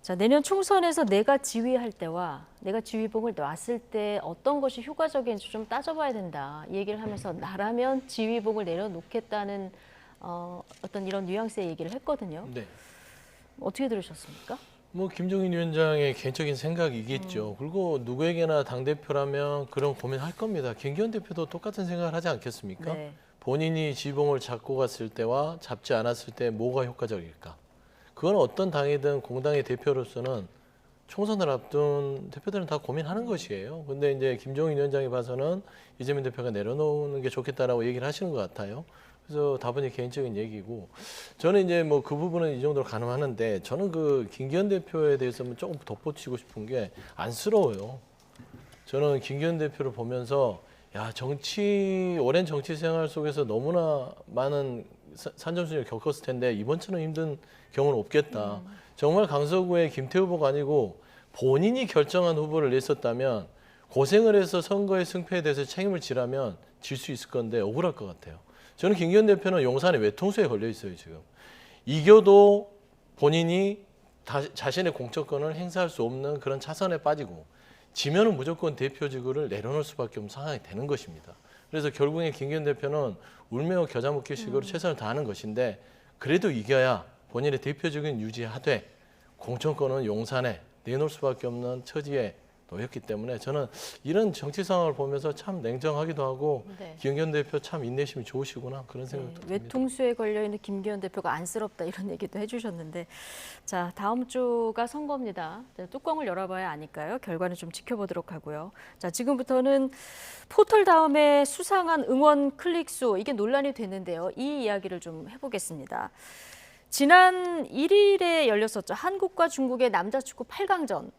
자, 내년 총선에서 내가 지휘할 때와 내가 지휘봉을 놨을 때 어떤 것이 효과적인지 좀 따져봐야 된다. 이 얘기를 하면서 나라면 지휘봉을 내려놓겠다는 어떤 이런 뉘앙스의 얘기를 했거든요. 네. 어떻게 들으셨습니까? 김종인 위원장의 개인적인 생각이겠죠. 그리고 누구에게나 당대표라면 그런 고민할 겁니다. 김기현 대표도 똑같은 생각을 하지 않겠습니까? 네. 본인이 지휘봉을 잡고 갔을 때와 잡지 않았을 때 뭐가 효과적일까? 그건 어떤 당이든 공당의 대표로서는 총선을 앞둔 대표들은 다 고민하는 것이에요. 근데 이제 김종인 위원장이 봐서는 이재명 대표가 내려놓는 게 좋겠다라고 얘기를 하시는 것 같아요. 그래서 다분히 개인적인 얘기고 저는 이제 뭐 그 부분은 이 정도로 가능하는데 저는 그 김기현 대표에 대해서는 조금 덧붙이고 싶은 게 안쓰러워요. 저는 김기현 대표를 보면서 야 오랜 정치 생활 속에서 너무나 많은 산전수전을 겪었을 텐데 이번처럼 힘든 경우는 없겠다. 정말 강서구의 김태우 후보가 아니고 본인이 결정한 후보를 냈었다면 고생을 해서 선거의 승패에 대해서 책임을 지라면 질 수 있을 건데 억울할 것 같아요. 저는 김기현 대표는 용산의 외통수에 걸려 있어요 지금. 이겨도 본인이 자신의 공천권을 행사할 수 없는 그런 차선에 빠지고 지면은 무조건 대표직을 내려놓을 수밖에 없는 상황이 되는 것입니다. 그래서 결국에 김기현 대표는 울며 겨자 먹기식으로 최선을 다하는 것인데 그래도 이겨야 본인의 대표직은 유지하되 공천권은 용산에 내놓을 수밖에 없는 처지에 놓였기 때문에 저는 이런 정치 상황을 보면서 참 냉정하기도 하고 네. 김기현 대표 참 인내심이 좋으시구나 그런 생각도 듭니다. 외통수에 걸려 있는 김기현 대표가 안쓰럽다 이런 얘기도 해주셨는데, 자 다음 주가 선거입니다. 뚜껑을 열어봐야 아니까요. 결과는 좀 지켜보도록 하고요. 자 지금부터는 포털 다음에 수상한 응원 클릭 수 이게 논란이 됐는데요. 이 이야기를 좀 해보겠습니다. 지난 1일에 열렸었죠. 한국과 중국의 남자 축구 8강전.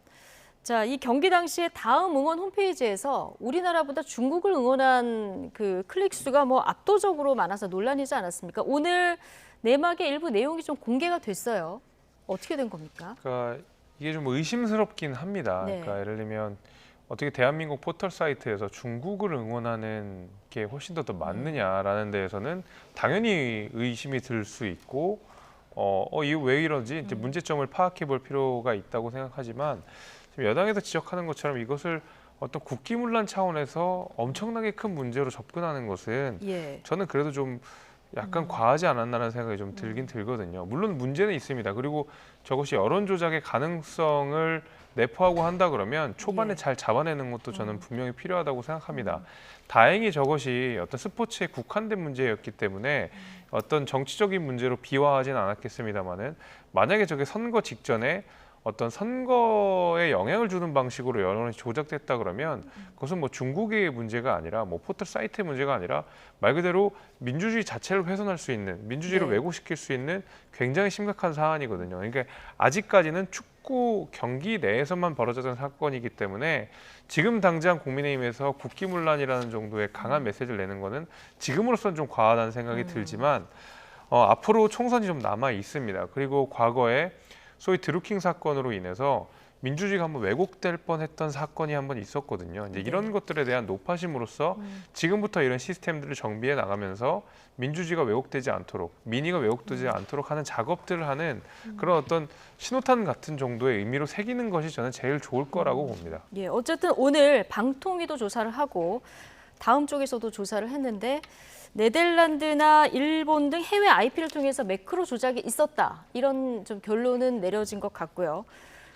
자, 이 경기 당시에 다음 응원 홈페이지에서 우리나라보다 중국을 응원한 그 클릭 수가 뭐 압도적으로 많아서 논란이지 않았습니까? 오늘 내막의 일부 내용이 좀 공개가 됐어요. 어떻게 된 겁니까? 그러니까 이게 좀 의심스럽긴 합니다. 네. 그러니까 예를 들면 어떻게 대한민국 포털 사이트에서 중국을 응원하는 게 훨씬 더 맞느냐라는 데에서는 당연히 의심이 들 수 있고 이거 왜 이러지? 이제 문제점을 파악해 볼 필요가 있다고 생각하지만 지금 여당에서 지적하는 것처럼 이것을 어떤 국기문란 차원에서 엄청나게 큰 문제로 접근하는 것은 예. 저는 그래도 좀 약간 과하지 않았나라는 생각이 좀 들긴 들거든요. 물론 문제는 있습니다. 그리고 저것이 여론 조작의 가능성을 내포하고 한다 그러면 초반에 예. 잘 잡아내는 것도 저는 분명히 필요하다고 생각합니다. 다행히 저것이 어떤 스포츠에 국한된 문제였기 때문에 어떤 정치적인 문제로 비화하진 않았겠습니다만은 만약에 저게 선거 직전에 어떤 선거에 영향을 주는 방식으로 여론이 조작됐다 그러면 그것은 뭐 중국의 문제가 아니라 뭐 포털 사이트의 문제가 아니라 말 그대로 민주주의 자체를 훼손할 수 있는 민주주의를 네. 왜곡시킬 수 있는 굉장히 심각한 사안이거든요. 그러니까 아직까지는 축구 경기 내에서만 벌어졌던 사건이기 때문에 지금 당장 국민의힘에서 국기문란이라는 정도의 강한 메시지를 내는 거는 지금으로서는 좀 과하다는 생각이 들지만 앞으로 총선이 좀 남아 있습니다. 그리고 과거에 소위 드루킹 사건으로 인해서 민주주의가 한번 왜곡될 뻔했던 사건이 한번 있었거든요. 이제 이런 것들에 대한 노파심으로써 지금부터 이런 시스템들을 정비해 나가면서 민주주의가 왜곡되지 않도록, 민의가 왜곡되지 않도록 하는 작업들을 하는 그런 어떤 신호탄 같은 정도의 의미로 새기는 것이 저는 제일 좋을 거라고 봅니다. 예, 어쨌든 오늘 방통위도 조사를 하고 다음 쪽에서도 조사를 했는데 네덜란드나 일본 등 해외 IP를 통해서 매크로 조작이 있었다. 이런 좀 결론은 내려진 것 같고요.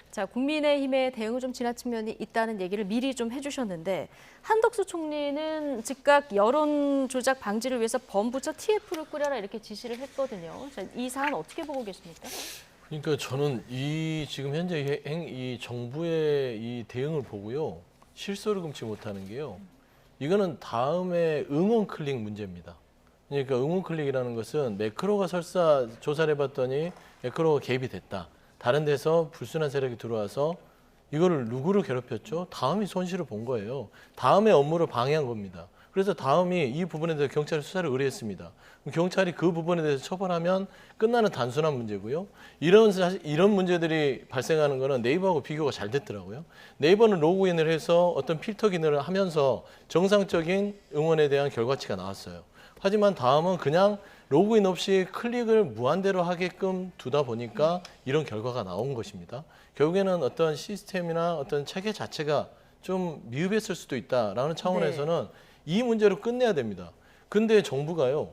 자, 국민의힘의 대응은 좀 지나친 면이 있다는 얘기를 미리 좀 해주셨는데 한덕수 총리는 즉각 여론 조작 방지를 위해서 범부처 TF를 꾸려라 이렇게 지시를 했거든요. 자, 이 사안 어떻게 보고 계십니까? 그러니까 저는 이 지금 현재 이 정부의 이 대응을 보고요 실소를 금치 못하는 게요. 이거는 다음에 응원 클릭 문제입니다. 그러니까 응원 클릭이라는 것은 매크로가 설사 조사를 해봤더니 매크로가 개입이 됐다. 다른 데서 불순한 세력이 들어와서 이거를 누구를 괴롭혔죠? 다음이 손실을 본 거예요. 다음의 업무를 방해한 겁니다. 그래서 다음이 이 부분에 대해서 경찰에 수사를 의뢰했습니다. 경찰이 그 부분에 대해서 처벌하면 끝나는 단순한 문제고요. 이런 문제들이 발생하는 거는 네이버하고 비교가 잘 됐더라고요. 네이버는 로그인을 해서 어떤 필터 기능을 하면서 정상적인 응원에 대한 결과치가 나왔어요. 하지만 다음은 그냥 로그인 없이 클릭을 무한대로 하게끔 두다 보니까 이런 결과가 나온 것입니다. 결국에는 어떤 시스템이나 어떤 체계 자체가 좀 미흡했을 수도 있다라는 차원에서는 이 문제로 끝내야 됩니다. 근데 정부가요.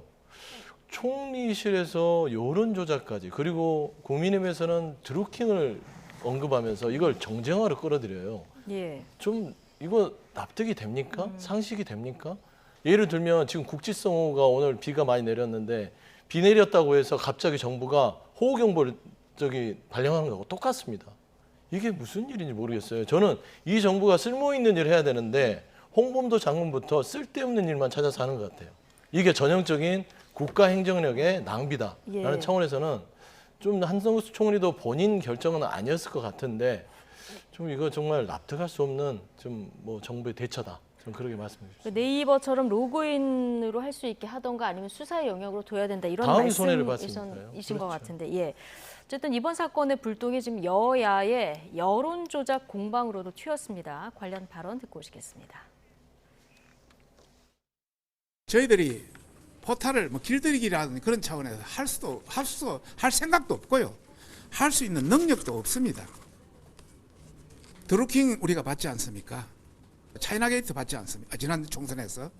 총리실에서 여론 조작까지 그리고 국민의힘에서는 드루킹을 언급하면서 이걸 정쟁화로 끌어들여요. 예. 좀 이거 납득이 됩니까? 상식이 됩니까? 예를 들면 지금 국지성호가 오늘 비가 많이 내렸는데 비 내렸다고 해서 갑자기 정부가 호우경보를 발령하는 거하고 똑같습니다. 이게 무슨 일인지 모르겠어요. 저는 이 정부가 쓸모 있는 일을 해야 되는데 홍범도 장관부터 쓸데없는 일만 찾아서 하는 것 같아요. 이게 전형적인 국가 행정력의 낭비다라는 예. 차원에서는 좀 한덕수 총리도 본인 결정은 아니었을 것 같은데 좀 이거 정말 납득할 수 없는 좀 뭐 정부의 대처다. 좀 그렇게 말씀해 주십시오. 네이버처럼 로그인으로 할 수 있게 하던가 아니면 수사의 영역으로 둬야 된다 이런 다음이 손해를 봤으니까요. 말씀이신 것 그렇죠. 같은데, 예. 어쨌든 이번 사건의 불똥이 지금 여야의 여론 조작 공방으로도 튀었습니다. 관련 발언 듣고 오시겠습니다. 저희들이 포탈을 뭐 길들이기라는 그런 차원에서 할 생각도 없고요. 할 수 있는 능력도 없습니다. 드루킹 우리가 받지 않습니까? 차이나 게이트 받지 않습니까? 지난 총선에서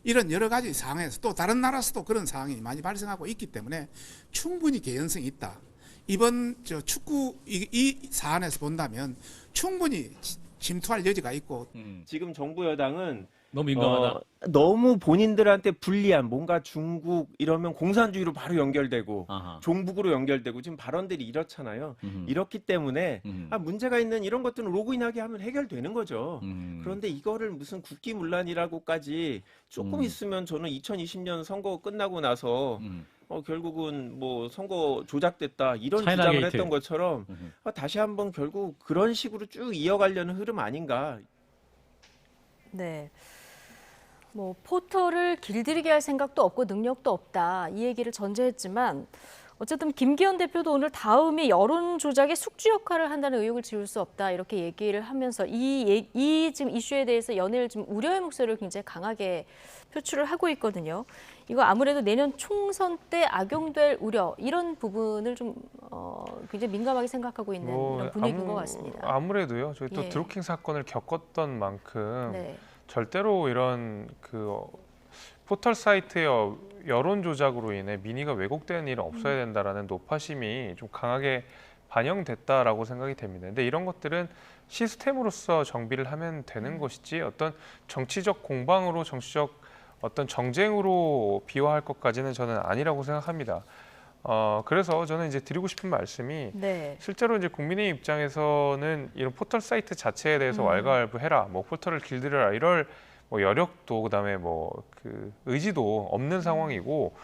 이런 여러 가지 상황에서 또 다른 나라에서도 그런 상황이 많이 발생하고 있기 때문에 충분히 개연성이 있다. 이번 축구 이 사안에서 본다면 충분히 침투할 여지가 있고 지금 정부 여당은 너무 민감하다. 너무 본인들한테 불리한 뭔가 중국 이러면 공산주의로 바로 연결되고 아하. 종북으로 연결되고 지금 발언들이 이렇잖아요. 이렇기 때문에 문제가 있는 이런 것들은 로그인하게 하면 해결되는 거죠. 그런데 이거를 무슨 국기문란이라고까지 조금 있으면 저는 2020년 선거 끝나고 나서 결국은 뭐 선거 조작됐다 이런 차이나 주장을 게이트. 했던 것처럼 다시 한번 결국 그런 식으로 쭉 이어가려는 흐름 아닌가. 네. 뭐 포털을 길들이게 할 생각도 없고 능력도 없다 이 얘기를 전제했지만 어쨌든 김기현 대표도 오늘 다음이 여론 조작의 숙주 역할을 한다는 의혹을 지울 수 없다 이렇게 얘기를 하면서 이 지금 이슈에 대해서 연일 지금 우려의 목소리를 굉장히 강하게 표출을 하고 있거든요. 이거 아무래도 내년 총선 때 악용될 우려 이런 부분을 좀 굉장히 민감하게 생각하고 있는 이런 분위기인 것 같습니다. 아무래도요. 저희 또 예. 드루킹 사건을 겪었던 만큼 네. 절대로 이런 그 포털 사이트의 여론 조작으로 인해 민의가 왜곡되는 일은 없어야 된다라는 노파심이 좀 강하게 반영됐다라고 생각이 됩니다. 근데 이런 것들은 시스템으로서 정비를 하면 되는 것이지 어떤 정치적 공방으로 정치적 어떤 정쟁으로 비화할 것까지는 저는 아니라고 생각합니다. 그래서 저는 이제 드리고 싶은 말씀이 네. 실제로 이제 국민의 입장에서는 이런 포털 사이트 자체에 대해서 왈가왈부해라, 뭐 포털을 길들여라 이럴 뭐 여력도 그다음에 뭐 그 의지도 없는 상황이고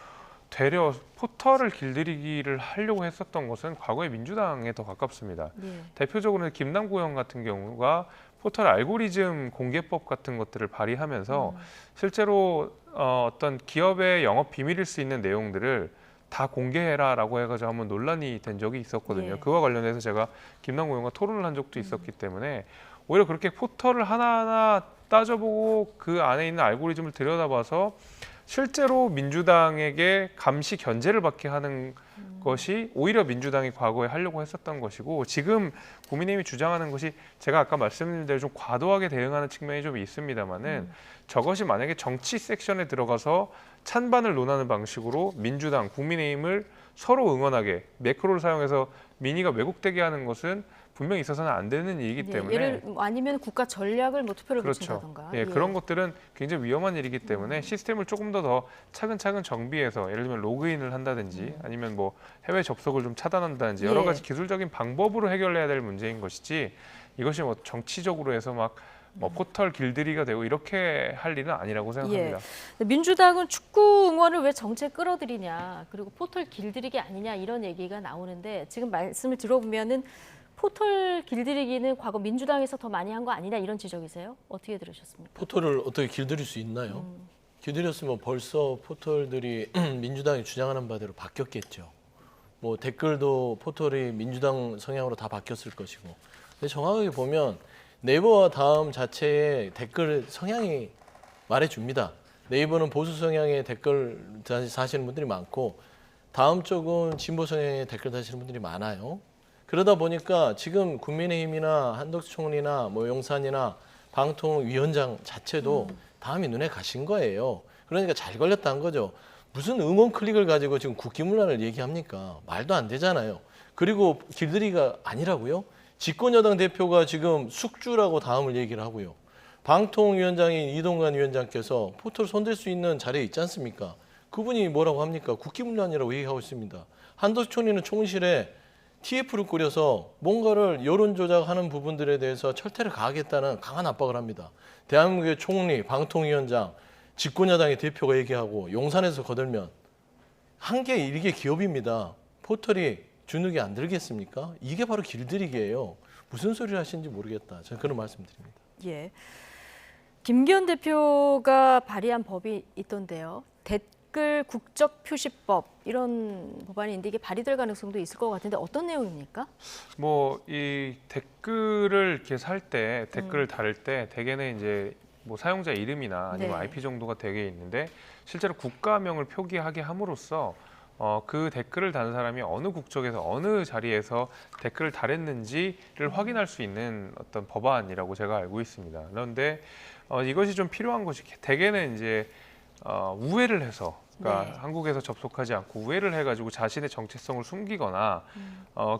되려 포털을 길들이기를 하려고 했었던 것은 과거의 민주당에 더 가깝습니다. 예. 대표적으로 김남구 의원 같은 경우가 포털 알고리즘 공개법 같은 것들을 발의하면서 실제로 어떤 기업의 영업 비밀일 수 있는 내용들을 다 공개해라라고 해가지고 한번 논란이 된 적이 있었거든요. 예. 그와 관련해서 제가 김남구 의원과 토론을 한 적도 있었기 때문에 오히려 그렇게 포털을 하나하나 따져보고 그 안에 있는 알고리즘을 들여다봐서 실제로 민주당에게 감시 견제를 받게 하는 것이 오히려 민주당이 과거에 하려고 했었던 것이고 지금 국민의힘이 주장하는 것이 제가 아까 말씀드린 대로 좀 과도하게 대응하는 측면이 좀 있습니다만은 저것이 만약에 정치 섹션에 들어가서 찬반을 논하는 방식으로 민주당, 국민의힘을 서로 응원하게 매크로를 사용해서 민의가 왜곡되게 하는 것은 분명히 있어서는 안 되는 일이기 때문에 예를 아니면 국가 전략을 뭐 투표를 그렇죠. 붙인다던가. 예, 그런 것들은 굉장히 위험한 일이기 때문에 시스템을 조금 더 차근차근 정비해서 예를 들면 로그인을 한다든지 아니면 뭐 해외 접속을 좀 차단한다든지 여러 예. 가지 기술적인 방법으로 해결해야 될 문제인 것이지 이것이 뭐 정치적으로 해서 막 뭐 포털 길들이가 되고 이렇게 할 일은 아니라고 생각합니다. 예. 민주당은 축구 응원을 왜 정치에 끌어들이냐 그리고 포털 길들이기 아니냐 이런 얘기가 나오는데 지금 말씀을 들어보면은 포털 길들이기는 과거 민주당에서 더 많이 한 거 아니냐 이런 지적이세요? 어떻게 들으셨습니까? 포털을 어떻게 길들일 수 있나요? 길들였으면 벌써 포털들이 민주당이 주장하는 바대로 바뀌었겠죠. 뭐 댓글도 포털이 민주당 성향으로 다 바뀌었을 것이고. 근데 정확하게 보면 네이버와 다음 자체의 댓글 성향이 말해줍니다. 네이버는 보수 성향의 댓글 다시는 분들이 많고 다음 쪽은 진보 성향의 댓글 다시는 분들이 많아요. 그러다 보니까 지금 국민의힘이나 한덕수 총리나 뭐 용산이나 방통위원장 자체도 다음이 눈에 가신 거예요. 그러니까 잘 걸렸다는 거죠. 무슨 응원 클릭을 가지고 지금 국기문란을 얘기합니까? 말도 안 되잖아요. 그리고 길들이기가 아니라고요? 집권여당 대표가 지금 숙주라고 다음을 얘기를 하고요. 방통위원장인 이동관 위원장께서 포털 손댈 수 있는 자리에 있지 않습니까? 그분이 뭐라고 합니까? 국기문란이라고 얘기하고 있습니다. 한덕수 총리는 총실에 TF를 꾸려서 뭔가를 여론 조작하는 부분들에 대해서 철퇴를 가하겠다는 강한 압박을 합니다. 대한민국의 총리, 방통위원장, 집권여당의 대표가 얘기하고 용산에서 거들면 한 개 이게 기업입니다. 포털이 주눅이 안 들겠습니까? 이게 바로 길들이기예요. 무슨 소리를 하시는지 모르겠다. 저는 그런 말씀드립니다. 예. 김기현 대표가 발의한 법이 있던데요. 댓글 국적 표시법 이런 법안이 있는데 이게 발의될 가능성도 있을 것 같은데 어떤 내용입니까? 뭐 이 댓글을 이렇게 살 때 댓글을 달을 때 대개는 이제 뭐 사용자 이름이나 아니면 네. IP 정도가 되게 있는데 실제로 국가명을 표기하게 함으로써 그 댓글을 단 사람이 어느 국적에서 어느 자리에서 댓글을 달했는지를 확인할 수 있는 어떤 법안이라고 제가 알고 있습니다. 그런데 이것이 좀 필요한 것이 대개는 이제 우회를 해서 그러니까 네. 한국에서 접속하지 않고 우회를 해가지고 자신의 정체성을 숨기거나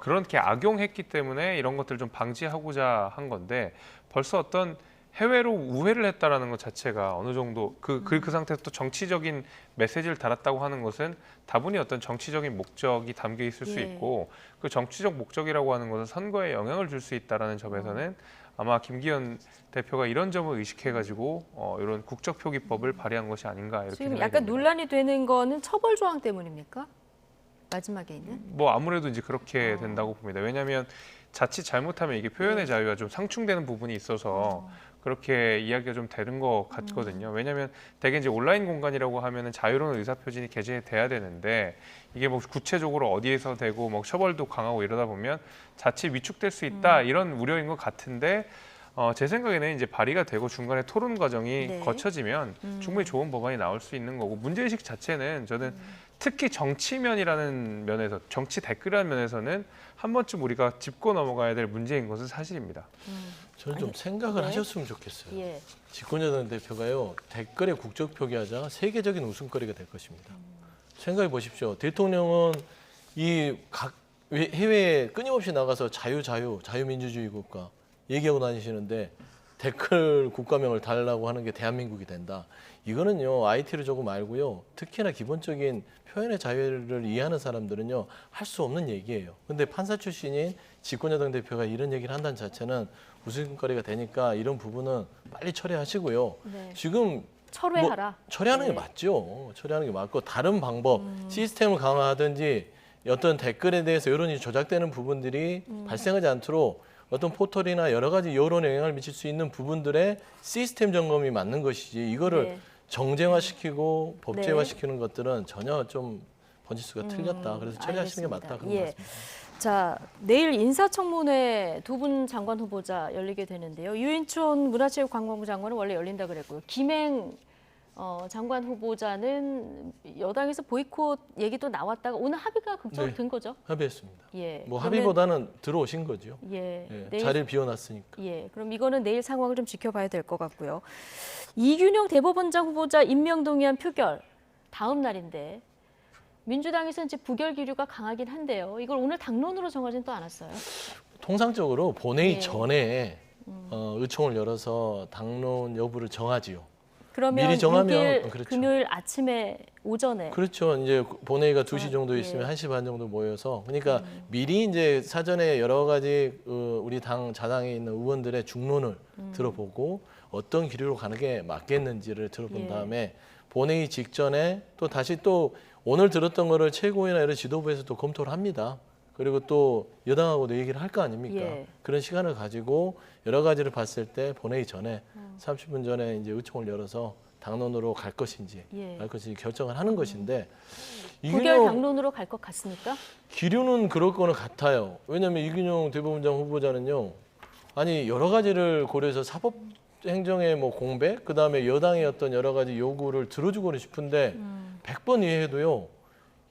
그렇게 악용했기 때문에 이런 것들을 좀 방지하고자 한 건데 벌써 어떤 해외로 우회를 했다라는 것 자체가 어느 정도 그 상태에서 또 정치적인 메시지를 달았다고 하는 것은 다분히 어떤 정치적인 목적이 담겨 있을 수 예. 있고 그 정치적 목적이라고 하는 것은 선거에 영향을 줄 수 있다라는 점에서는 아마 김기현 대표가 이런 점을 의식해가지고 이런 국적표기법을 발의한 것이 아닌가 이렇게 지금 생각이 약간 듭니다. 논란이 되는 거는 처벌 조항 때문입니까? 마지막에 있는? 뭐 아무래도 이제 그렇게 된다고 봅니다. 왜냐하면 자칫 잘못하면 이게 표현의 자유와 좀 상충되는 부분이 있어서 그렇게 이야기가 좀 되는 것 같거든요. 왜냐하면 대개 이제 온라인 공간이라고 하면은 자유로운 의사표현이 게재돼야 되는데 이게 뭐 구체적으로 어디에서 되고 뭐 처벌도 강하고 이러다 보면 자칫 위축될 수 있다 이런 우려인 것 같은데 제 생각에는 이제 발의가 되고 중간에 토론 과정이 네. 거쳐지면 충분히 좋은 법안이 나올 수 있는 거고 문제의식 자체는 저는 특히 정치면이라는 면에서 정치 댓글이라는 면에서는 한 번쯤 우리가 짚고 넘어가야 될 문제인 것은 사실입니다. 저는 좀 생각을 네. 하셨으면 좋겠어요. 예. 집권여당 대표가요. 댓글에 국적 표기하자 세계적인 웃음거리가 될 것입니다. 생각해 보십시오. 대통령은 이 각 해외에 끊임없이 나가서 자유민주주의 국가 얘기하고 다니시는데 댓글 국가명을 달라고 하는 게 대한민국이 된다. 이거는요. IT를 조금 알고요. 특히나 기본적인 표현의 자유를 이해하는 사람들은요. 할 수 없는 얘기예요. 근데 판사 출신인 집권여당 대표가 이런 얘기를 한다는 자체는 웃음거리가 되니까 이런 부분은 빨리 처리하시고요. 네. 지금 철회하라. 처리하는 네. 게 맞죠. 처리하는 게 맞고 다른 방법, 시스템을 강화하든지 어떤 댓글에 대해서 여론이 조작되는 부분들이 발생하지 않도록 어떤 포털이나 여러 가지 여론에 영향을 미칠 수 있는 부분들의 시스템 점검이 맞는 것이지 이거를 네. 정쟁화시키고 법제화시키는 것들은 전혀 좀 번지수가 틀렸다. 그래서 처리하시는 게 알겠습니다. 맞다. 그런 예. 것 같습니다. 자, 내일 인사청문회 두 분 장관 후보자 열리게 되는데요. 유인촌 문화체육관광부 장관은 원래 열린다 그랬고요. 김행 장관 후보자는 여당에서 보이콧 얘기도 나왔다가 오늘 합의가 극적으로 네. 된 거죠? 합의했습니다. 예. 뭐 그러면- 합의보다는 들어오신 거죠. 예. 예, 내일 자리를 비워놨으니까. 예, 그럼 이거는 내일 상황을 좀 지켜봐야 될 것 같고요. 이균용 대법원장 후보자 임명 동의안 표결 다음 날인데 민주당에서는 이제 부결 기류가 강하긴 한데요. 이걸 오늘 당론으로 정하진 또 않았어요. 통상적으로 본회의 예. 전에 의총을 열어서 당론 여부를 정하지요. 그러면 미리 정하면 6일 그렇죠. 금요일 아침에 오전에 그렇죠. 이제 본회의가 2시 아, 정도 예. 있으면 1시 반 정도 모여서 그러니까 미리 이제 사전에 여러 가지 우리 당 자당에 있는 의원들의 중론을 들어보고 어떤 기류로 가는 게 맞겠는지를 들어본 예. 다음에 본회의 직전에 또 다시 또 오늘 들었던 거를 최고위나 여러 지도부에서 또 검토를 합니다. 그리고 또 여당하고도 얘기를 할 거 아닙니까? 예. 그런 시간을 가지고 여러 가지를 봤을 때 본회의 전에 30분 전에 이제 의총을 열어서 당론으로 갈 것인지 예. 갈 것인지 결정을 하는 것인데 부결 이균용 당론으로 갈 것 같습니까? 기류는 그럴 거는 같아요. 왜냐하면 이균용 대법원장 후보자는요. 아니 여러 가지를 고려해서 사법 행정의 뭐 공백, 그 다음에 여당의 어떤 여러 가지 요구를 들어주고는 싶은데 100번 이해해도요.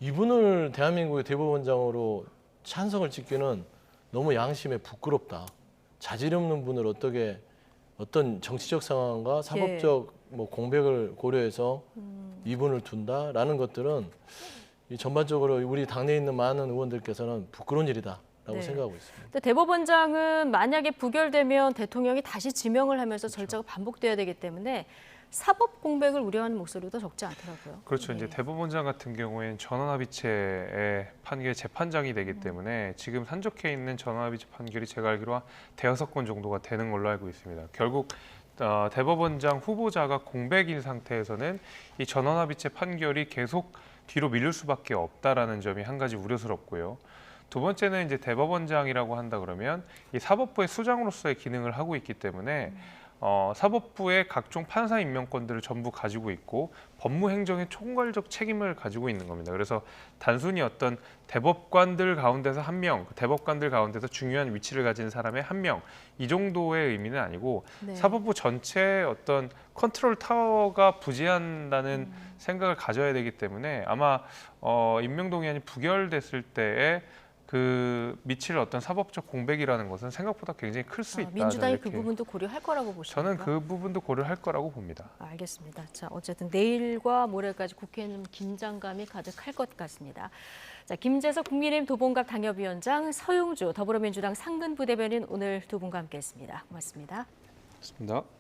이분을 대한민국의 대법원장으로 찬성을 찍기는 너무 양심에 부끄럽다. 자질 없는 분을 어떻게 어떤 정치적 상황과 사법적 뭐 공백을 고려해서 이분을 둔다라는 것들은 이 전반적으로 우리 당내에 있는 많은 의원들께서는 부끄러운 일이다라고 네. 생각하고 있습니다. 근데 대법원장은 만약에 부결되면 대통령이 다시 지명을 하면서 절차가 반복돼야 되기 때문에 사법 공백을 우려하는 목소리도 적지 않더라고요. 그렇죠. 예. 이제 대법원장 같은 경우에는 전원합의체의 판결 재판장이 되기 때문에 지금 산적해 있는 전원합의체 판결이 제가 알기로 한 5건 정도가 되는 걸로 알고 있습니다. 결국 대법원장 후보자가 공백인 상태에서는 이 전원합의체 판결이 계속 뒤로 밀릴 수밖에 없다라는 점이 한 가지 우려스럽고요. 두 번째는 이제 대법원장이라고 한다 그러면 이 사법부의 수장으로서의 기능을 하고 있기 때문에 사법부의 각종 판사 임명권들을 전부 가지고 있고 법무행정의 총괄적 책임을 가지고 있는 겁니다. 그래서 단순히 어떤 대법관들 가운데서 한 명, 대법관들 가운데서 중요한 위치를 가진 사람의 한 명, 이 정도의 의미는 아니고 네. 사법부 전체의 어떤 컨트롤 타워가 부재한다는 생각을 가져야 되기 때문에 아마 임명동의안이 부결됐을 때에 그 미칠 어떤 사법적 공백이라는 것은 생각보다 굉장히 클 수 있다. 민주당이 그 부분도 고려할 거라고 보십니까? 저는 그 부분도 고려할 거라고 봅니다. 알겠습니다. 자, 어쨌든 내일과 모레까지 국회는 긴장감이 가득할 것 같습니다. 자, 김재석 국민의힘 도봉갑 당협위원장, 서용주 더불어민주당 상근부대변인 오늘 두 분과 함께했습니다. 고맙습니다. 고맙습니다.